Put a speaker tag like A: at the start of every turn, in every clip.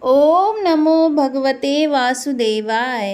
A: ओम नमो भगवते वासुदेवाय।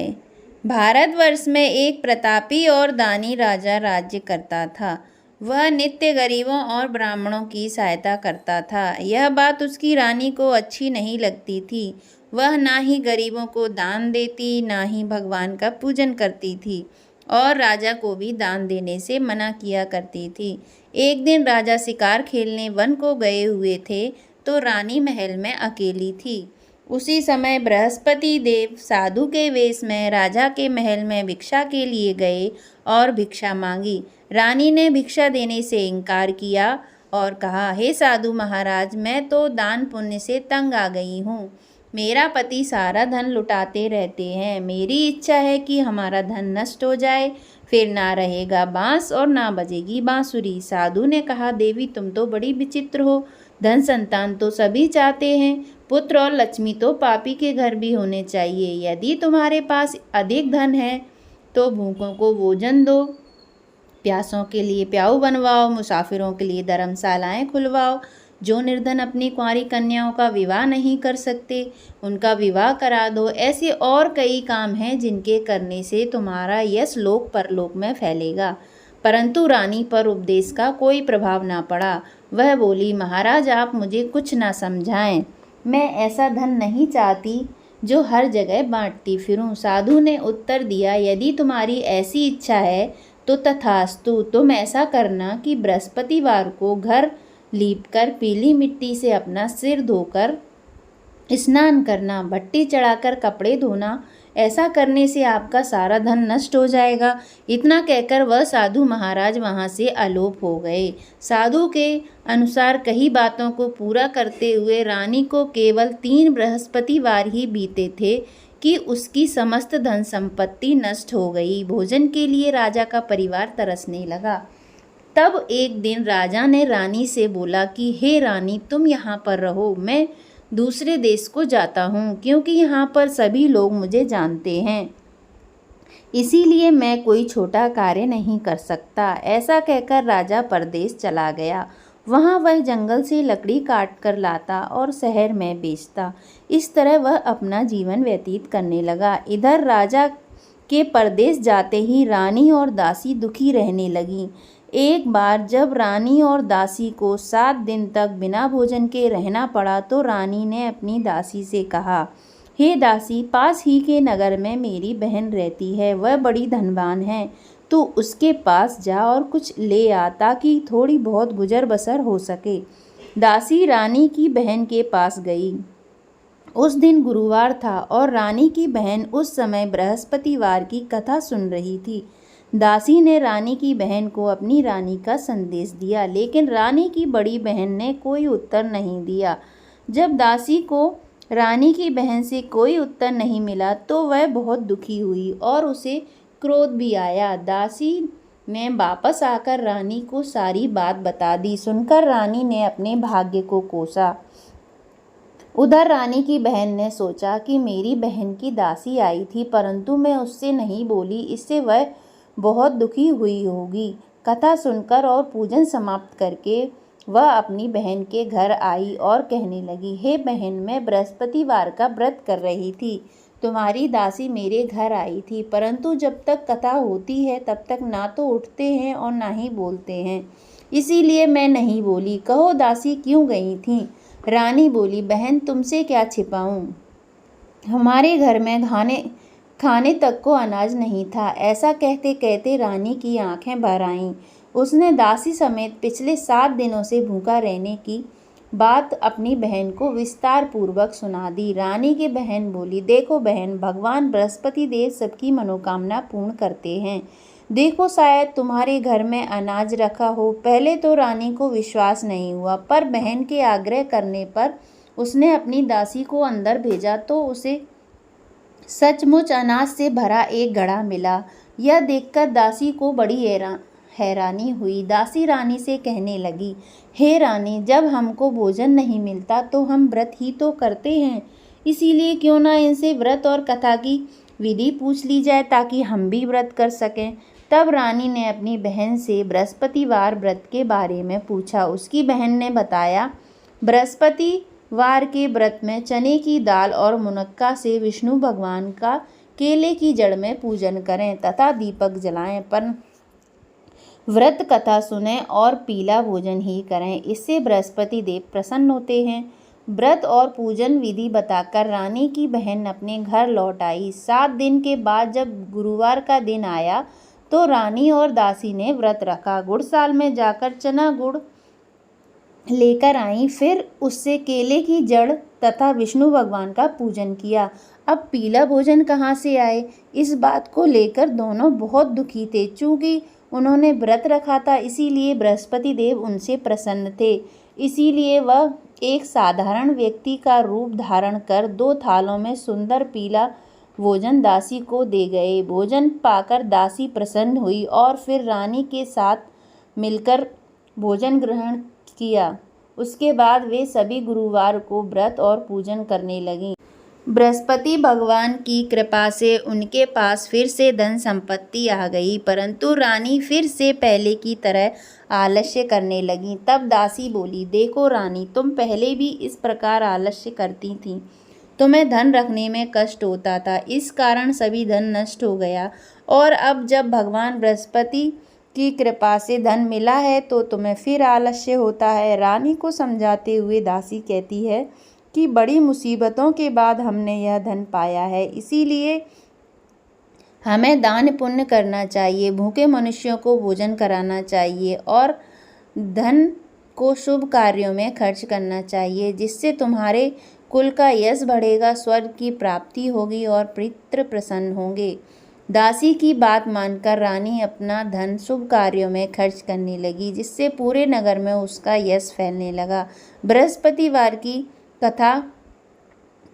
A: भारतवर्ष में एक प्रतापी और दानी राजा राज्य करता था। वह नित्य गरीबों और ब्राह्मणों की सहायता करता था। यह बात उसकी रानी को अच्छी नहीं लगती थी। वह ना ही गरीबों को दान देती, ना ही भगवान का पूजन करती थी और राजा को भी दान देने से मना किया करती थी। एक दिन राजा शिकार खेलने वन को गए हुए थे तो रानी महल में अकेली थी। उसी समय बृहस्पति देव साधु के वेश में राजा के महल में भिक्षा के लिए गए और भिक्षा मांगी। रानी ने भिक्षा देने से इनकार किया और कहा, हे साधु महाराज, मैं तो दान पुण्य से तंग आ गई हूँ। मेरा पति सारा धन लुटाते रहते हैं। मेरी इच्छा है कि हमारा धन नष्ट हो जाए, फिर ना रहेगा बांस और ना बजेगी बांसुरी। साधु ने कहा, देवी तुम तो बड़ी विचित्र हो। धन संतान तो सभी चाहते हैं, पुत्र और लक्ष्मी तो पापी के घर भी होने चाहिए। यदि तुम्हारे पास अधिक धन है तो भूखों को भोजन दो, प्यासों के लिए प्याऊ बनवाओ, मुसाफिरों के लिए धर्मशालाएं खुलवाओ। जो निर्धन अपनी कुंवारी कन्याओं का विवाह नहीं कर सकते, उनका विवाह करा दो। ऐसे और कई काम हैं जिनके करने से तुम्हारा यश लोक परलोक में फैलेगा। परंतु रानी पर उपदेश का कोई प्रभाव ना पड़ा। वह बोली, महाराज आप मुझे कुछ ना समझाएं। मैं ऐसा धन नहीं चाहती जो हर जगह बांटती फिरूं। साधु ने उत्तर दिया, यदि तुम्हारी ऐसी इच्छा है तो तथास्तु। तुम ऐसा करना कि बृहस्पतिवार को घर लीपकर पीली मिट्टी से अपना सिर धोकर स्नान करना, भट्टी चढ़ाकर कपड़े धोना। ऐसा करने से आपका सारा धन नष्ट हो जाएगा। इतना कहकर वह साधु महाराज वहाँ से अलोप हो गए। साधु के अनुसार कई बातों को पूरा करते हुए रानी को केवल 3 बृहस्पतिवार ही बीते थे कि उसकी समस्त धन संपत्ति नष्ट हो गई। भोजन के लिए राजा का परिवार तरसने लगा। तब एक दिन राजा ने रानी से बोला कि हे रानी, तुम यहाँ पर रहो, मैं दूसरे देश को जाता हूँ, क्योंकि यहाँ पर सभी लोग मुझे जानते हैं, इसीलिए मैं कोई छोटा कार्य नहीं कर सकता। ऐसा कहकर राजा परदेश चला गया। वहाँ वह जंगल से लकड़ी काट कर लाता और शहर में बेचता। इस तरह वह अपना जीवन व्यतीत करने लगा। इधर राजा के परदेश जाते ही रानी और दासी दुखी रहने लगीं। एक बार जब रानी और दासी को 7 दिन तक बिना भोजन के रहना पड़ा तो रानी ने अपनी दासी से कहा, हे दासी, पास ही के नगर में मेरी बहन रहती है, वह बड़ी धनवान है। तू उसके पास जा और कुछ ले आ ताकि थोड़ी बहुत गुजर बसर हो सके। दासी रानी की बहन के पास गई। उस दिन गुरुवार था और रानी की बहन उस समय बृहस्पतिवार की कथा सुन रही थी। दासी ने रानी की बहन को अपनी रानी का संदेश दिया, लेकिन रानी की बड़ी बहन ने कोई उत्तर नहीं दिया। जब दासी को रानी की बहन से कोई उत्तर नहीं मिला तो वह बहुत दुखी हुई और उसे क्रोध भी आया। दासी ने वापस आकर रानी को सारी बात बता दी। सुनकर रानी ने अपने भाग्य को कोसा। उधर रानी की बहन ने सोचा कि मेरी बहन की दासी आई थी, परंतु मैं उससे नहीं बोली, इससे वह बहुत दुखी हुई होगी। कथा सुनकर और पूजन समाप्त करके वह अपनी बहन के घर आई और कहने लगी, हे बहन, मैं बृहस्पतिवार का व्रत कर रही थी। तुम्हारी दासी मेरे घर आई थी, परंतु जब तक कथा होती है तब तक ना तो उठते हैं और ना ही बोलते हैं, इसीलिए मैं नहीं बोली। कहो दासी क्यों गई थी? रानी बोली, बहन तुमसे क्या छिपाऊं, हमारे घर में खाने तक को अनाज नहीं था। ऐसा कहते कहते रानी की आंखें भर आईं। उसने दासी समेत पिछले 7 दिनों से भूखा रहने की बात अपनी बहन को विस्तार पूर्वक सुना दी। रानी की बहन बोली, देखो बहन, भगवान बृहस्पति देव सबकी मनोकामना पूर्ण करते हैं। देखो शायद तुम्हारे घर में अनाज रखा हो। पहले तो रानी को विश्वास नहीं हुआ, पर बहन के आग्रह करने पर उसने अपनी दासी को अंदर भेजा तो उसे सचमुच अनाज से भरा एक घड़ा मिला। यह देखकर दासी को बड़ी हैरानी हुई। दासी रानी से कहने लगी, हे रानी, जब हमको भोजन नहीं मिलता तो हम व्रत ही तो करते हैं, इसीलिए क्यों ना इनसे व्रत और कथा की विधि पूछ ली जाए ताकि हम भी व्रत कर सकें। तब रानी ने अपनी बहन से बृहस्पतिवार व्रत के बारे में पूछा। उसकी बहन ने बताया, बृहस्पति वार के व्रत में चने की दाल और मुनक्का से विष्णु भगवान का केले की जड़ में पूजन करें तथा दीपक जलाएं, पर व्रत कथा सुनें और पीला भोजन ही करें। इससे बृहस्पति देव प्रसन्न होते हैं। व्रत और पूजन विधि बताकर रानी की बहन अपने घर लौट आई। 7 दिन के बाद जब गुरुवार का दिन आया तो रानी और दासी ने व्रत रखा। गुड़साल में जाकर चना गुड़ लेकर आई, फिर उससे केले की जड़ तथा विष्णु भगवान का पूजन किया। अब पीला भोजन कहाँ से आए, इस बात को लेकर दोनों बहुत दुखी थे। चूँकि उन्होंने व्रत रखा था, इसीलिए बृहस्पति देव उनसे प्रसन्न थे। इसीलिए वह एक साधारण व्यक्ति का रूप धारण कर 2 थालों में सुंदर पीला भोजन दासी को दे गए। भोजन पाकर दासी प्रसन्न हुई और फिर रानी के साथ मिलकर भोजन ग्रहण किया। उसके बाद वे सभी गुरुवार को व्रत और पूजन करने लगीं। बृहस्पति भगवान की कृपा से उनके पास फिर से धन संपत्ति आ गई, परंतु रानी फिर से पहले की तरह आलस्य करने लगी। तब दासी बोली, देखो रानी, तुम पहले भी इस प्रकार आलस्य करती थीं। तुम्हें धन रखने में कष्ट होता था, इस कारण सभी धन नष्ट हो गया, और अब जब भगवान बृहस्पति की कृपा से धन मिला है तो तुम्हें फिर आलस्य होता है। रानी को समझाते हुए दासी कहती है कि बड़ी मुसीबतों के बाद हमने यह धन पाया है, इसीलिए हमें दान पुण्य करना चाहिए, भूखे मनुष्यों को भोजन कराना चाहिए और धन को शुभ कार्यों में खर्च करना चाहिए, जिससे तुम्हारे कुल का यश बढ़ेगा, स्वर्ग की प्राप्ति होगी और पितृ प्रसन्न होंगे। दासी की बात मानकर रानी अपना धन शुभ कार्यों में खर्च करने लगी, जिससे पूरे नगर में उसका यश फैलने लगा। बृहस्पतिवार की कथा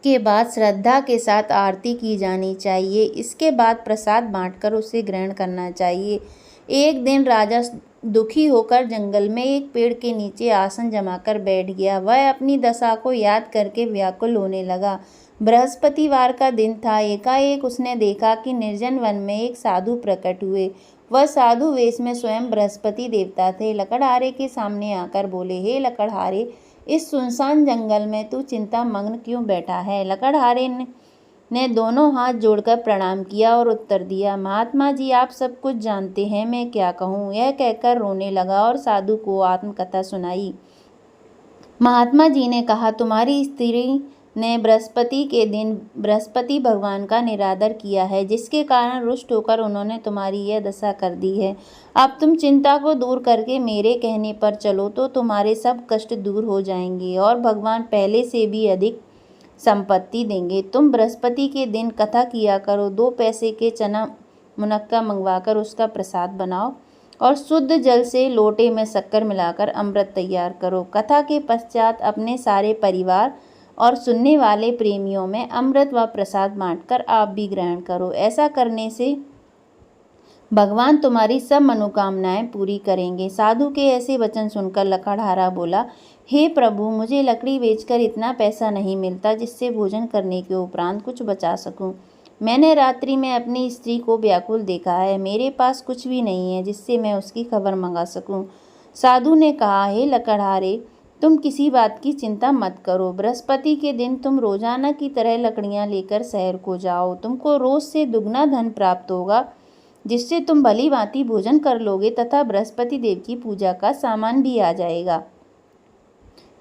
A: के बाद श्रद्धा के साथ आरती की जानी चाहिए। इसके बाद प्रसाद बांटकर उसे ग्रहण करना चाहिए। एक दिन राजा दुखी होकर जंगल में एक पेड़ के नीचे आसन जमाकर बैठ गया। वह अपनी दशा को याद करके व्याकुल होने लगा। बृहस्पतिवार का दिन था। एकाएक उसने देखा कि निर्जन वन में एक साधु प्रकट हुए। वह साधु वेश में स्वयं बृहस्पति देवता थे। लकड़हारे के सामने आकर बोले, हे लकड़हारे, इस सुनसान जंगल में तू चिंता मग्न क्यों बैठा है? लकड़हारे ने दोनों हाथ जोड़कर प्रणाम किया और उत्तर दिया, महात्मा जी, आप सब कुछ जानते हैं, मैं क्या कहूँ। यह कहकर रोने लगा और साधु को आत्मकथा सुनाई। महात्मा जी ने कहा, तुम्हारी स्त्री ने बृहस्पति के दिन बृहस्पति भगवान का निरादर किया है, जिसके कारण रुष्ट होकर उन्होंने तुम्हारी यह दशा कर दी है। अब तुम चिंता को दूर करके मेरे कहने पर चलो तो तुम्हारे सब कष्ट दूर हो जाएंगे और भगवान पहले से भी अधिक संपत्ति देंगे। तुम बृहस्पति के दिन कथा किया करो। 2 पैसे के चना मुनक्का मंगवाकर उसका प्रसाद बनाओ और शुद्ध जल से लोटे में शक्कर मिलाकर अमृत तैयार करो। कथा के पश्चात अपने सारे परिवार और सुनने वाले प्रेमियों में अमृत व प्रसाद बांटकर आप भी ग्रहण करो। ऐसा करने से भगवान तुम्हारी सब मनोकामनाएं पूरी करेंगे। साधु के ऐसे वचन सुनकर लकड़हारा बोला, हे प्रभु, मुझे लकड़ी बेचकर इतना पैसा नहीं मिलता जिससे भोजन करने के उपरांत कुछ बचा सकूं। मैंने रात्रि में अपनी स्त्री को व्याकुल देखा है। मेरे पास कुछ भी नहीं है जिससे मैं उसकी खबर मंगा सकूं। साधु ने कहा, हे लकड़हारे, तुम किसी बात की चिंता मत करो। बृहस्पति के दिन तुम रोजाना की तरह लकड़ियां लेकर शहर को जाओ। तुमको रोज से दुगना धन प्राप्त होगा, जिससे तुम भली भांति भोजन कर लोगे तथा बृहस्पति देव की पूजा का सामान भी आ जाएगा।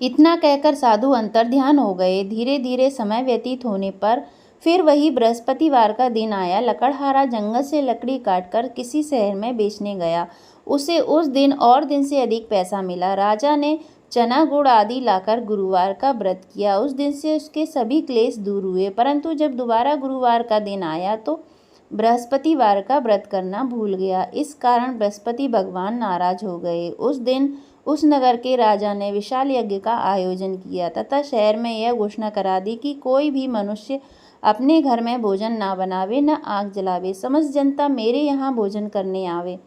A: इतना कहकर साधु अंतर्ध्यान हो गए। धीरे धीरे समय व्यतीत होने पर फिर वही बृहस्पतिवार का दिन आया। लकड़हारा जंगल से लकड़ी काटकर किसी शहर में बेचने गया। उसे उस दिन और दिन से अधिक पैसा मिला। राजा ने चना गुड़ आदि लाकर गुरुवार का व्रत किया। उस दिन से उसके सभी क्लेश दूर हुए, परंतु जब दोबारा गुरुवार का दिन आया तो बृहस्पतिवार का व्रत करना भूल गया। इस कारण बृहस्पति भगवान नाराज हो गए। उस दिन उस नगर के राजा ने विशाल यज्ञ का आयोजन किया तथा शहर में यह घोषणा करा दी कि कोई भी मनुष्य अपने घर में भोजन ना बनावे, न आग जलावे। समस्त जनता मेरे यहाँ भोजन करने आवे।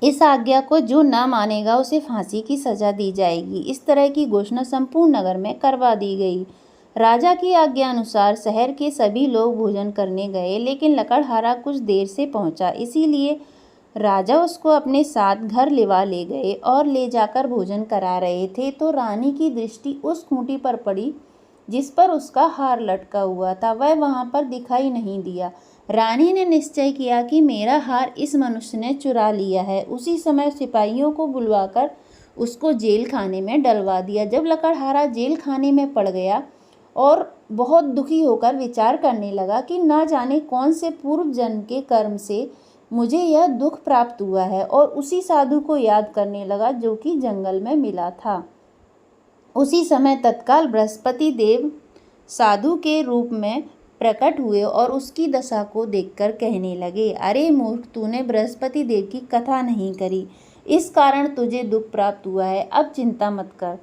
A: इस आज्ञा को जो न मानेगा उसे फांसी की सजा दी जाएगी। इस तरह की घोषणा संपूर्ण नगर में करवा दी गई। राजा की आज्ञा अनुसार शहर के सभी लोग भोजन करने गए, लेकिन लकड़हारा कुछ देर से पहुंचा, इसीलिए राजा उसको अपने साथ घर ले गए और ले जाकर भोजन करा रहे थे तो रानी की दृष्टि उस खूंटी पर पड़ी जिस पर उसका हार लटका हुआ था। वह वहां पर दिखाई नहीं दिया। रानी ने निश्चय किया कि मेरा हार इस मनुष्य ने चुरा लिया है। उसी समय सिपाहियों को बुलवाकर उसको जेल खाने में डलवा दिया। जब लकड़हारा जेल खाने में पड़ गया और बहुत दुखी होकर विचार करने लगा कि ना जाने कौन से पूर्व जन्म के कर्म से मुझे यह दुख प्राप्त हुआ है, और उसी साधु को याद करने लगा जो कि जंगल में मिला था। उसी समय तत्काल बृहस्पति देव साधु के रूप में प्रकट हुए और उसकी दशा को देखकर कहने लगे, अरे मूर्ख, तूने बृहस्पति देव की कथा नहीं करी, इस कारण तुझे दुख प्राप्त हुआ है। अब चिंता मत कर।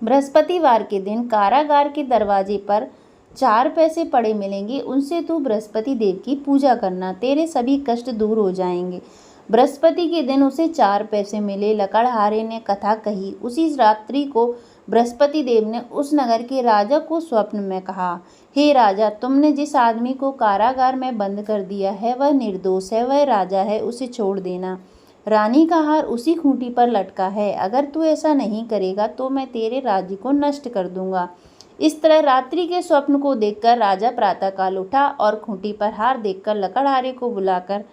A: बृहस्पतिवार के दिन कारागार के दरवाजे पर 4 पैसे पड़े मिलेंगे, उनसे तू बृहस्पति देव की पूजा करना, तेरे सभी कष्ट दूर हो जाएंगे। बृहस्पति के दिन उसे 4 पैसे मिले। लकड़हारे ने कथा कही। उसी रात्रि को बृहस्पति देव ने उस नगर के राजा को स्वप्न में कहा, हे राजा, तुमने जिस आदमी को कारागार में बंद कर दिया है वह निर्दोष है, वह राजा है, उसे छोड़ देना। रानी का हार उसी खूंटी पर लटका है। अगर तू ऐसा नहीं करेगा तो मैं तेरे राज्य को नष्ट कर दूंगा। इस तरह रात्रि के स्वप्न को देखकर राजा प्रातःकाल उठा और खूंटी पर हार देखकर लकड़हारे को बुलाकर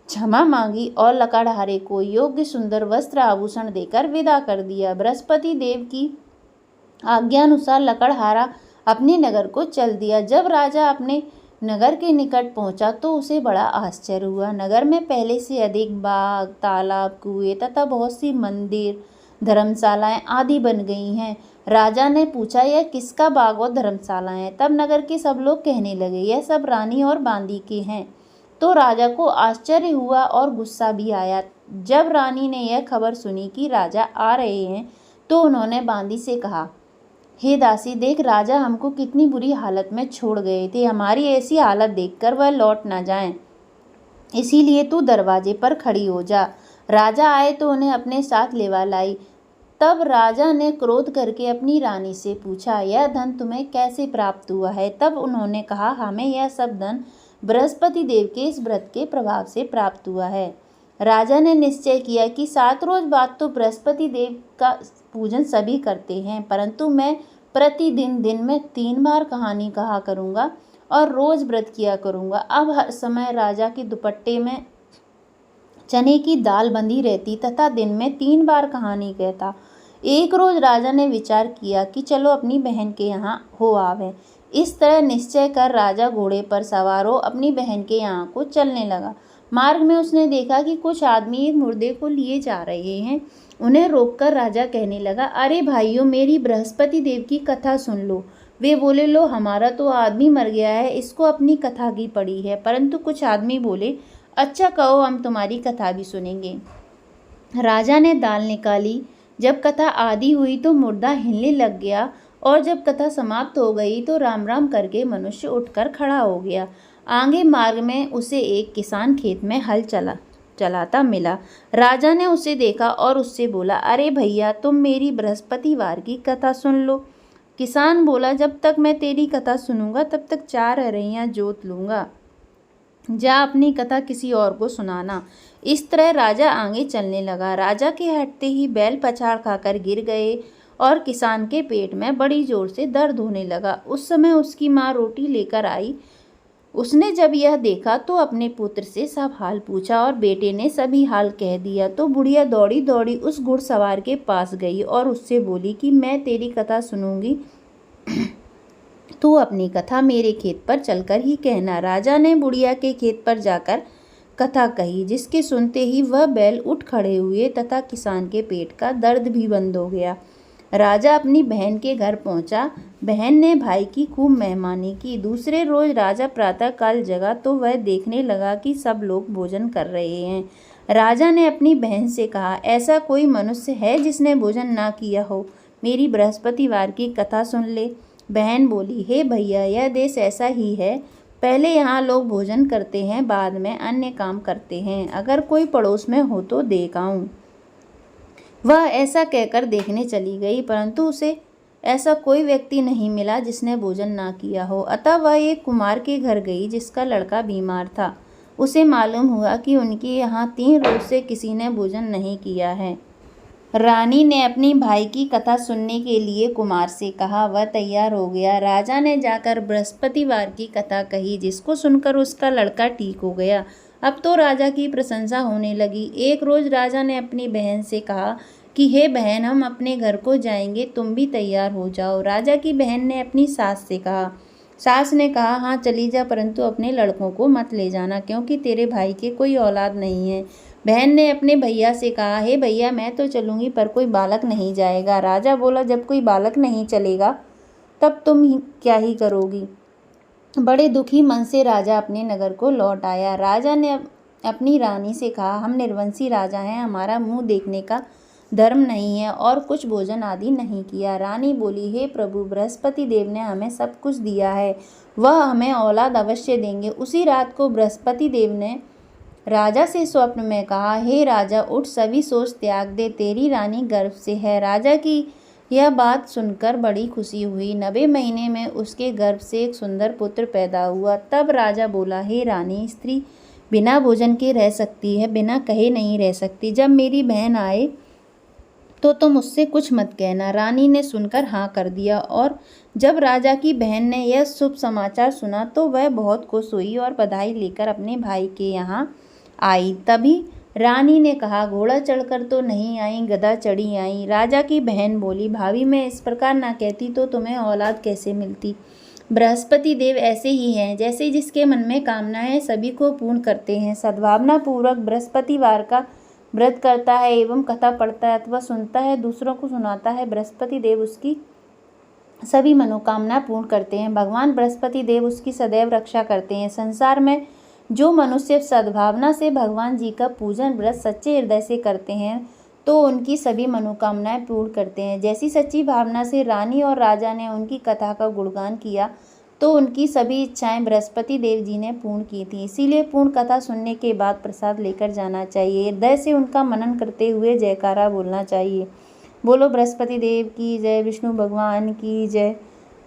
A: क्षमा मांगी और लकड़हारे को योग्य सुंदर वस्त्र आभूषण देकर विदा कर दिया। बृहस्पति देव की आज्ञानुसार लकड़हारा अपने नगर को चल दिया। जब राजा अपने नगर के निकट पहुंचा तो उसे बड़ा आश्चर्य हुआ। नगर में पहले से अधिक बाग, तालाब, कुएं तथा बहुत सी मंदिर, धर्मशालाएं आदि बन गई हैं। राजा ने पूछा, यह किसका बाग और धर्मशाला है? तब नगर के सब लोग कहने लगे, यह सब रानी और बांदी के हैं। तो राजा को आश्चर्य हुआ और गुस्सा भी आया। जब रानी ने यह खबर सुनी कि राजा आ रहे हैं तो उन्होंने बांदी से कहा, हे दासी, देख राजा हमको कितनी बुरी हालत में छोड़ गए थे। हमारी ऐसी हालत देखकर वह लौट ना जाएं, इसीलिए तू दरवाजे पर खड़ी हो जा। राजा आए तो उन्हें अपने साथ लेवा लाई। तब राजा ने क्रोध करके अपनी रानी से पूछा, यह धन तुम्हें कैसे प्राप्त हुआ है? तब उन्होंने कहा, हमें यह सब धन बृहस्पति देव के इस व्रत के प्रभाव से प्राप्त हुआ है। राजा ने निश्चय किया कि 7 रोज बाद तो बृहस्पति देव का पूजन सभी करते हैं, परंतु मैं प्रतिदिन दिन में 3 बार कहानी कहा करूँगा और रोज व्रत किया करूँगा। अब हर समय राजा के दुपट्टे में चने की दाल बंधी रहती तथा दिन में 3 बार कहानी कहता। एक रोज राजा ने विचार किया कि चलो अपनी बहन के यहाँ हो आवे। इस तरह निश्चय कर राजा घोड़े पर सवार हो अपनी बहन के यहाँ को चलने लगा। मार्ग में उसने देखा कि कुछ आदमी एक मुर्दे को लिए जा रहे हैं। उन्हें रोककर राजा कहने लगा, अरे भाइयों, मेरी बृहस्पति देव की कथा सुन लो। वे बोले, लो, हमारा तो आदमी मर गया है, इसको अपनी कथा की पड़ी है। परंतु कुछ आदमी बोले, अच्छा कहो, हम तुम्हारी कथा भी सुनेंगे। राजा ने दाल निकाली। जब कथा आधी हुई तो मुर्दा हिलने लग गया और जब कथा समाप्त हो गई तो राम राम करके मनुष्य उठकर खड़ा हो गया। आगे मार्ग में उसे एक किसान खेत में हल चलाता मिला। राजा ने उसे देखा और उससे बोला, अरे भैया, तुम मेरी बृहस्पतिवार की कथा सुन लो। किसान बोला, जब तक मैं तेरी कथा सुनूंगा तब तक 4 अरैयां जोत लूँगा। जा अपनी कथा किसी और को सुनाना। इस तरह राजा आगे चलने लगा। राजा के हटते ही बैल पछाड़ खाकर गिर गए और किसान के पेट में बड़ी जोर से दर्द होने लगा। उस समय उसकी माँ रोटी लेकर आई। उसने जब यह देखा तो अपने पुत्र से सब हाल पूछा और बेटे ने सभी हाल कह दिया। तो बुढ़िया दौड़ी दौड़ी उस घुड़सवार के पास गई और उससे बोली कि मैं तेरी कथा सुनूंगी, तू अपनी कथा मेरे खेत पर चलकर ही कहना। राजा ने बुढ़िया के खेत पर जाकर कथा कही, जिसके सुनते ही वह बैल उठ खड़े हुए तथा किसान के पेट का दर्द भी बंद हो गया। राजा अपनी बहन के घर पहुंचा। बहन ने भाई की खूब मेहमानी की। दूसरे रोज राजा प्रातःकाल जगा तो वह देखने लगा कि सब लोग भोजन कर रहे हैं। राजा ने अपनी बहन से कहा, ऐसा कोई मनुष्य है जिसने भोजन ना किया हो? मेरी बृहस्पतिवार की कथा सुन ले। बहन बोली, हे भैया, यह देश ऐसा ही है। पहले यहाँ लोग भोजन करते हैं, बाद में अन्य काम करते हैं। अगर कोई पड़ोस में हो तो देख आऊं। वह ऐसा कहकर देखने चली गई, परंतु उसे ऐसा कोई व्यक्ति नहीं मिला जिसने भोजन ना किया हो। अतः वह एक कुम्हार के घर गई जिसका लड़का बीमार था। उसे मालूम हुआ कि उनके यहाँ 3 रोज से किसी ने भोजन नहीं किया है। रानी ने अपनी भाई की कथा सुनने के लिए कुमार से कहा। वह तैयार हो गया। राजा ने जाकर बृहस्पतिवार की कथा कही, जिसको सुनकर उसका लड़का ठीक हो गया। अब तो राजा की प्रशंसा होने लगी। एक रोज राजा ने अपनी बहन से कहा कि हे बहन, हम अपने घर को जाएंगे, तुम भी तैयार हो जाओ। राजा की बहन ने अपनी सास से कहा। सास ने कहा, हाँ चली जा, परंतु अपने लड़कों को मत ले जाना, क्योंकि तेरे भाई के कोई औलाद नहीं है। बहन ने अपने भैया से कहा, हे भैया, मैं तो चलूंगी, पर कोई बालक नहीं जाएगा। राजा बोला, जब कोई बालक नहीं चलेगा तब तुम क्या ही करोगी। बड़े दुखी मन से राजा अपने नगर को लौट आया। राजा ने अपनी रानी से कहा, हम निर्वंशी राजा हैं, हमारा मुंह देखने का धर्म नहीं है और कुछ भोजन आदि नहीं किया। रानी बोली, हे प्रभु, बृहस्पति देव ने हमें सब कुछ दिया है, वह हमें औलाद अवश्य देंगे। उसी रात को बृहस्पति देव ने राजा से स्वप्न में कहा, हे राजा, उठ, सभी सोच त्याग दे, तेरी रानी गर्भ से है। राजा की यह बात सुनकर बड़ी खुशी हुई। 90 महीने में उसके गर्भ से एक सुंदर पुत्र पैदा हुआ। तब राजा बोला, हे रानी, स्त्री बिना भोजन के रह सकती है, बिना कहे नहीं रह सकती। जब मेरी बहन आए तो तुम उससे कुछ मत कहना। रानी ने सुनकर हाँ कर दिया। और जब राजा की बहन ने यह शुभ समाचार सुना तो वह बहुत खुश हुई और बधाई लेकर अपने भाई के यहाँ आई। तभी रानी ने कहा, घोड़ा चढ़कर तो नहीं आई, गधा चढ़ी आई। राजा की बहन बोली, भाभी, मैं इस प्रकार ना कहती तो तुम्हें औलाद कैसे मिलती। बृहस्पति देव ऐसे ही हैं, जैसे जिसके मन में कामना है सभी को पूर्ण करते हैं। सद्भावना पूर्वक बृहस्पतिवार का व्रत करता है एवं कथा पढ़ता है अथवा सुनता है, दूसरों को सुनाता है, बृहस्पति देव उसकी सभी मनोकामना पूर्ण करते हैं। भगवान बृहस्पति देव उसकी सदैव रक्षा करते हैं। संसार में जो मनुष्य सद्भावना से भगवान जी का पूजन व्रत सच्चे हृदय से करते हैं तो उनकी सभी मनोकामनाएं पूर्ण करते हैं। जैसी सच्ची भावना से रानी और राजा ने उनकी कथा का गुणगान किया तो उनकी सभी इच्छाएं बृहस्पति देव जी ने पूर्ण की थी। इसीलिए पूर्ण कथा सुनने के बाद प्रसाद लेकर जाना चाहिए। हृदय से उनका मनन करते हुए जयकारा बोलना चाहिए। बोलो बृहस्पति देव की जय, विष्णु भगवान की जय।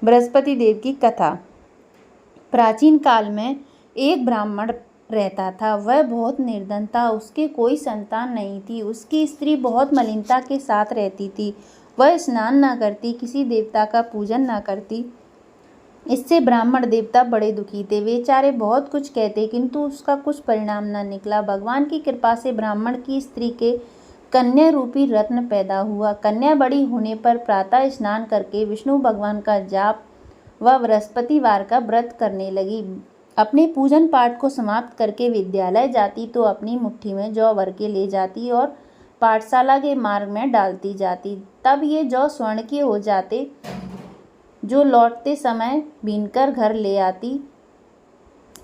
A: बृहस्पति देव की कथा। प्राचीन काल में एक ब्राह्मण रहता था। वह बहुत निर्धन था, उसके कोई संतान नहीं थी। उसकी स्त्री बहुत मलिनता के साथ रहती थी। वह स्नान न करती, किसी देवता का पूजन न करती। इससे ब्राह्मण देवता बड़े दुखी थे। बेचारे बहुत कुछ कहते किंतु उसका कुछ परिणाम न निकला। भगवान की कृपा से ब्राह्मण की स्त्री के कन्या रूपी रत्न पैदा हुआ। कन्या बड़ी होने पर प्रातः स्नान करके विष्णु भगवान का जाप व बृहस्पतिवार का व्रत करने लगी। अपने पूजन पाठ को समाप्त करके विद्यालय जाती तो अपनी मुट्ठी में जौ भर के ले जाती और पाठशाला के मार्ग में डालती जाती। तब ये जौ स्वर्ण के हो जाते, जो लौटते समय बीनकर घर ले आती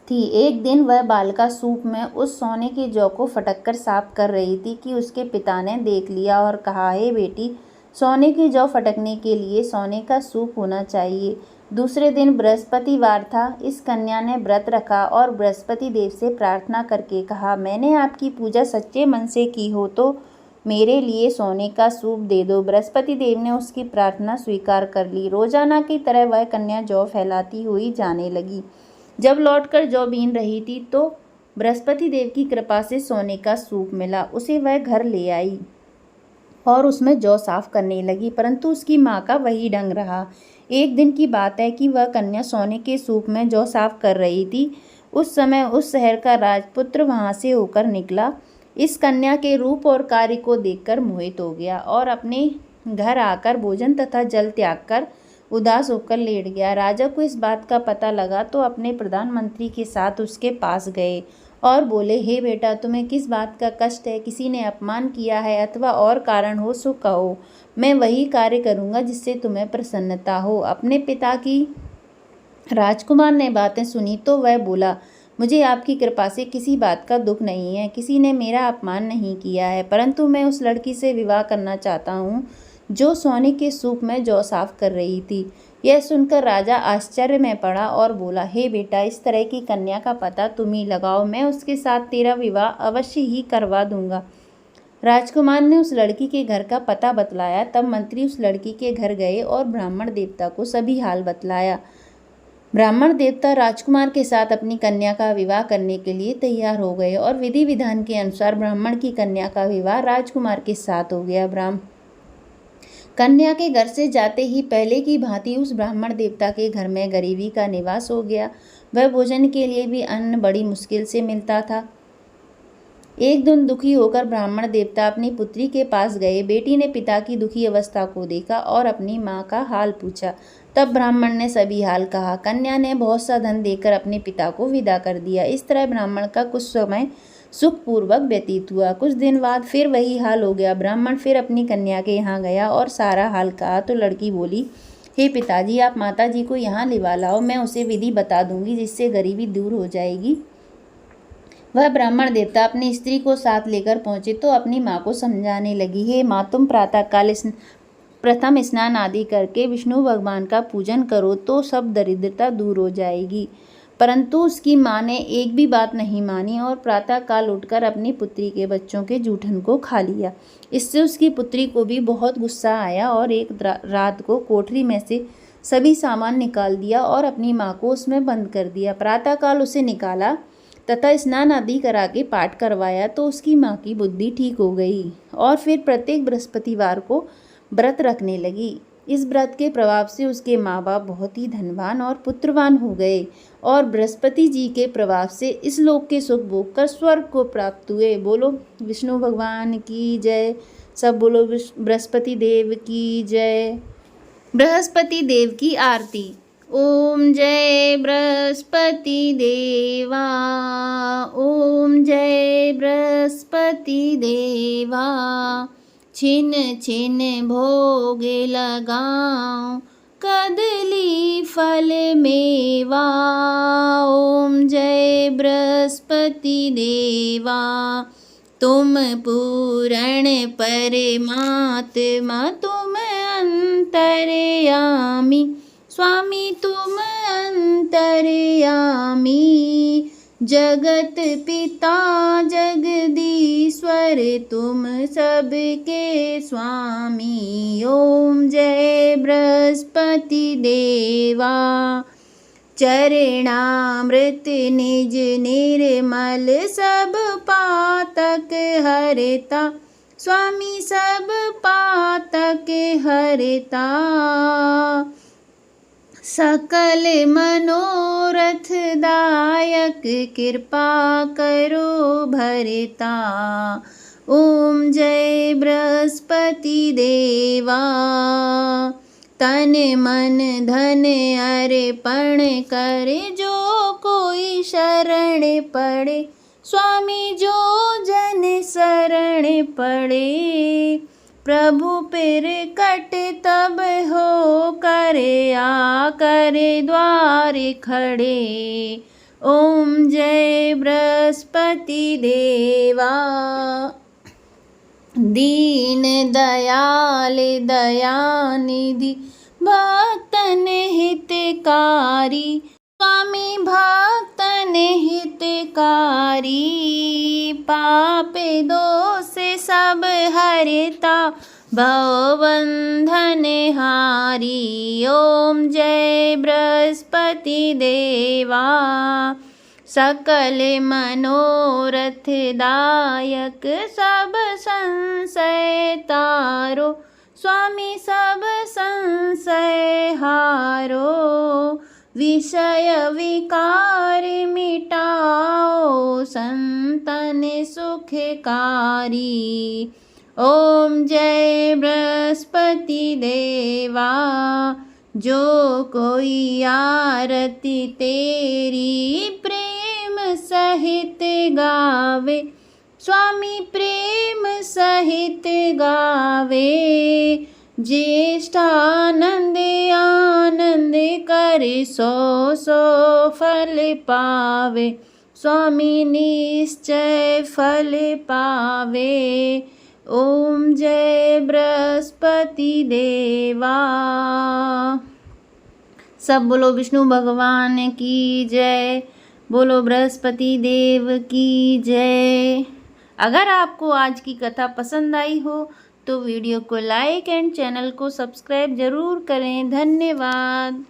A: थी। एक दिन वह बालिका सूप में उस सोने के जौ को फटककर साफ कर रही थी कि उसके पिता ने देख लिया और कहा, हे बेटी, सोने की जौ फटकने के लिए सोने का सूप होना चाहिए। दूसरे दिन बृहस्पतिवार था। इस कन्या ने व्रत रखा और बृहस्पति देव से प्रार्थना करके कहा, मैंने आपकी पूजा सच्चे मन से की हो तो मेरे लिए सोने का सूप दे दो। बृहस्पति देव ने उसकी प्रार्थना स्वीकार कर ली। रोजाना की तरह वह कन्या जौ फैलाती हुई जाने लगी। जब लौटकर जौ बीन रही थी तो बृहस्पति देव की कृपा से सोने का सूप मिला। उसे वह घर ले आई और उसमें जौ साफ करने लगी, परंतु उसकी माँ का वही ढंग रहा। एक दिन की बात है कि वह कन्या सोने के सूप में जौ साफ कर रही थी। उस समय उस शहर का राजपुत्र वहां से होकर निकला। इस कन्या के रूप और कार्य को देखकर मोहित हो गया और अपने घर आकर भोजन तथा जल त्याग कर उदास होकर लेट गया। राजा को इस बात का पता लगा तो अपने प्रधानमंत्री के साथ उसके पास गए और बोले, हे बेटा, तुम्हें किस बात का कष्ट है? किसी ने अपमान किया है अथवा और कारण हो सो कहो, मैं वही कार्य करूँगा जिससे तुम्हें प्रसन्नता हो। अपने पिता की राजकुमार ने बातें सुनी तो वह बोला, मुझे आपकी कृपा से किसी बात का दुख नहीं है, किसी ने मेरा अपमान नहीं किया है, परंतु मैं उस लड़की से विवाह करना चाहता हूँ जो सोने के सूप में जौ साफ कर रही थी। यह सुनकर राजा आश्चर्य में पड़ा और बोला, हे बेटा, इस तरह की कन्या का पता तुम ही लगाओ, मैं उसके साथ तेरा विवाह अवश्य ही करवा दूंगा। राजकुमार ने उस लड़की के घर का पता बतलाया। तब मंत्री उस लड़की के घर गए और ब्राह्मण देवता को सभी हाल बतलाया। ब्राह्मण देवता राजकुमार के साथ अपनी कन्या का विवाह करने के लिए तैयार हो गए और विधि विधान के अनुसार ब्राह्मण की कन्या का विवाह राजकुमार के साथ हो गया। कन्या के घर से जाते ही पहले की भांति उस ब्राह्मण देवता के घर में गरीबी का निवास हो गया। वह भोजन के लिए भी अन्न बड़ी मुश्किल से मिलता था। एक दिन दुखी होकर ब्राह्मण देवता अपनी पुत्री के पास गए। बेटी ने पिता की दुखी अवस्था को देखा और अपनी माँ का हाल पूछा। तब ब्राह्मण ने सभी हाल कहा। कन्या ने बहुत सा धन देकर अपने पिता को विदा कर दिया। इस तरह ब्राह्मण का कुछ समय सुखपूर्वक व्यतीत हुआ। कुछ दिन बाद फिर वही हाल हो गया। ब्राह्मण फिर अपनी कन्या के यहाँ गया और सारा हाल कहा तो लड़की बोली, हे पिताजी, आप माताजी को यहाँ लिवा लाओ, मैं उसे विधि बता दूंगी जिससे गरीबी दूर हो जाएगी। वह ब्राह्मण देवता अपनी स्त्री को साथ लेकर पहुंचे तो अपनी माँ को समझाने लगी, हे माँ, तुम प्रातःकाल प्रथम स्नान आदि करके विष्णु भगवान का पूजन करो तो सब दरिद्रता दूर हो जाएगी। परंतु उसकी माँ ने एक भी बात नहीं मानी और प्रातःकाल उठकर अपनी पुत्री के बच्चों के जूठन को खा लिया। इससे उसकी पुत्री को भी बहुत गुस्सा आया और एक रात को कोठरी में से सभी सामान निकाल दिया और अपनी माँ को उसमें बंद कर दिया। प्रातःकाल उसे निकाला तथा स्नान आदि करा के पाठ करवाया तो उसकी माँ की बुद्धि ठीक हो गई और फिर प्रत्येक बृहस्पतिवार को व्रत रखने लगी। इस व्रत के प्रभाव से उसके माँ बाप बहुत ही धनवान और पुत्रवान हो गए और बृहस्पति जी के प्रभाव से इस लोक के सुख भोग कर स्वर्ग को प्राप्त हुए। बोलो विष्णु भगवान की जय। सब बोलो बृहस्पति देव की जय। बृहस्पति देव की आरती। ओम जय बृहस्पति देवा, ओम जय बृहस्पति देवा। छिन छिन भोग लगाऊं कदली फल मेवा। ओम जय बृहस्पति देवा। तुम पूर्ण परमात्मा, तुम अंतर्यामी, स्वामी तुम अंतर्यामी। जगत पिता जगदीश्वर, तुम सबके स्वामी। ओम जय बृहस्पति देवा। चरणामृत निज निर्मल, सब पातक हरता, स्वामी सब पातक हरता। सकल मनोरथ दायक, कृपा करो भरता। ओम जय बृहस्पति देवा। तन मन धन अर्पण करे, जो कोई शरण पड़े, स्वामी जो जन शरण पड़े। प्रभु पिर कट तब हो करे, आ करे द्वार खड़े। ओम जय बृहस्पति देवा। दीन दयाल दयानिधि, भक्तन हितकारी, स्वामी भक्तन हितकारी। पाप दोष सब हरता, भवबंधन हारी। ओम जय बृहस्पति देवा। सकल मनोरथ दायक, सब संशय तारो, स्वामी सब संशय हारो। विषय विकार मिटाओ, संतन सुखकारी। ओम जय बृहस्पति देवा। जो कोई आरती तेरी प्रेम सहित गावे, स्वामी प्रेम सहित गावे। ज्येष्ठानंद आनंद करे, सो सो फल पावे, स्वामी निश्चय फल पावे। ओम जय बृहस्पति देवा। सब बोलो विष्णु भगवान की जय। बोलो बृहस्पति देव की जय। अगर आपको आज की कथा पसंद आई हो तो वीडियो को लाइक एंड चैनल को सब्सक्राइब जरूर करें। धन्यवाद।